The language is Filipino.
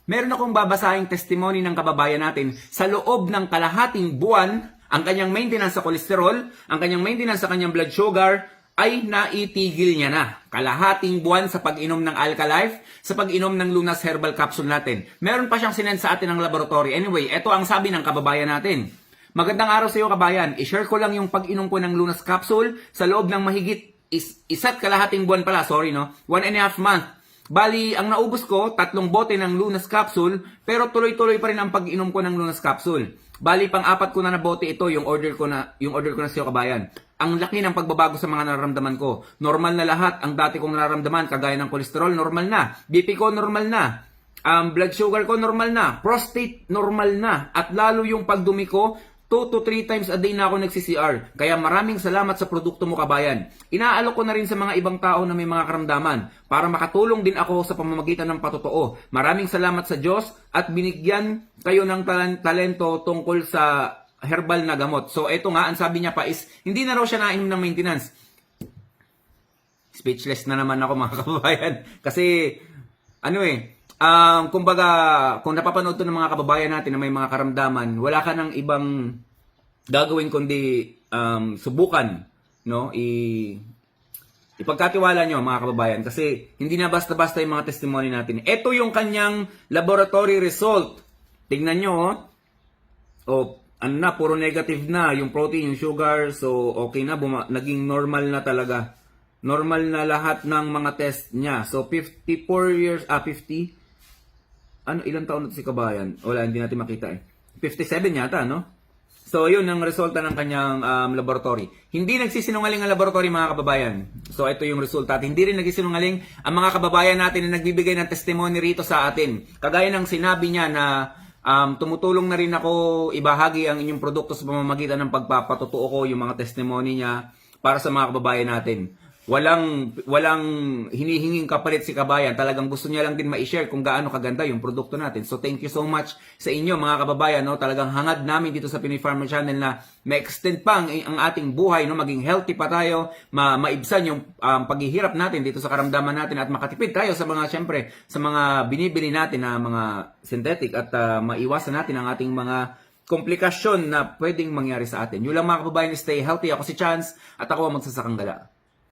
Meron akong babasahing testimony ng kababayan natin sa loob ng kalahating buwan, ang kanyang maintenance sa kolesterol, ang kanyang maintenance sa kanyang blood sugar, ay naitigil niya na. Kalahating buwan sa pag-inom ng Alka-Life, sa pag-inom ng Lunas Herbal Capsule natin. Meron pa siyang sinend sa atin ng laboratory. Anyway, ito ang sabi ng kababayan natin. Magandang araw sa iyo kabayan. I-share ko lang yung pag-inom ko ng Lunas Capsule sa loob ng mahigit isa't kalahating buwan pala. 1.5 month. Bali, ang naubos ko, 3 bote ng Lunas Capsule, pero tuloy-tuloy pa rin ang pag-inom ko ng Lunas Capsule. Bali, pang-4 ko na bote ito, yung order ko na sa iyo kabayan. Ang laki ng pagbabago sa mga nararamdaman ko. Normal na lahat ang dati kong nararamdaman, kagaya ng kolesterol, normal na. BP ko, normal na. Blood sugar ko, normal na. Prostate, normal na. At lalo yung pagdumi ko, 2 to 3 times a day na ako nagsi-CR. Kaya maraming salamat sa produkto mo kabayan. Inaalok ko na rin sa mga ibang tao na may mga karamdaman para makatulong din ako sa pamamagitan ng patotoo. Maraming salamat sa Diyos at binigyan kayo ng talento tungkol sa herbal na gamot. So ito nga, ang sabi niya pa is, hindi na raw siya nainom ng maintenance. Speechless na naman ako mga kababayan. Kasi, kumbaga, kung napapanood to ng mga kababayan natin na may mga karamdaman, wala ka ng ibang gagawin kundi subukan, no? Ipagkatiwala nyo mga kababayan kasi hindi na basta-basta yung mga testimony natin. Ito yung kanyang laboratory result. Tingnan nyo, puro negative na yung protein, yung sugar, so okay na, naging normal na talaga. Normal na lahat ng mga test niya. So 54 years, 50. Ilang taon na si kabayan? Wala, hindi natin makita eh. 57 yata, no? So, yun ang resulta ng kanyang laboratory. Hindi nagsisinungaling ang laboratory, mga kababayan. So, ito yung resulta. At hindi rin nagsisinungaling ang mga kababayan natin na nagbibigay ng testimony rito sa atin. Kagaya ng sinabi niya na tumutulong na rin ako ibahagi ang inyong produkto sa pamamagitan ng pagpapatotoo ko yung mga testimony niya para sa mga kababayan natin. Walang hinihinging kapalit si kabayan. Talagang gusto niya lang din ma-share kung gaano kaganda yung produkto natin. So thank you so much sa inyo mga kababayan. No? Talagang hangad namin dito sa Pinoy Farmer Channel na ma-extend pa ang ating buhay. No? Maging healthy pa tayo. Maibsan yung paghihirap natin dito sa karamdaman natin. At makatipid tayo sa mga, syempre, sa mga binibili natin na mga synthetic. At maiwasan natin ang ating mga komplikasyon na pwedeng mangyari sa atin. Yun lang mga kababayan, stay healthy. Ako si Chance at ako ang magsasakang gala.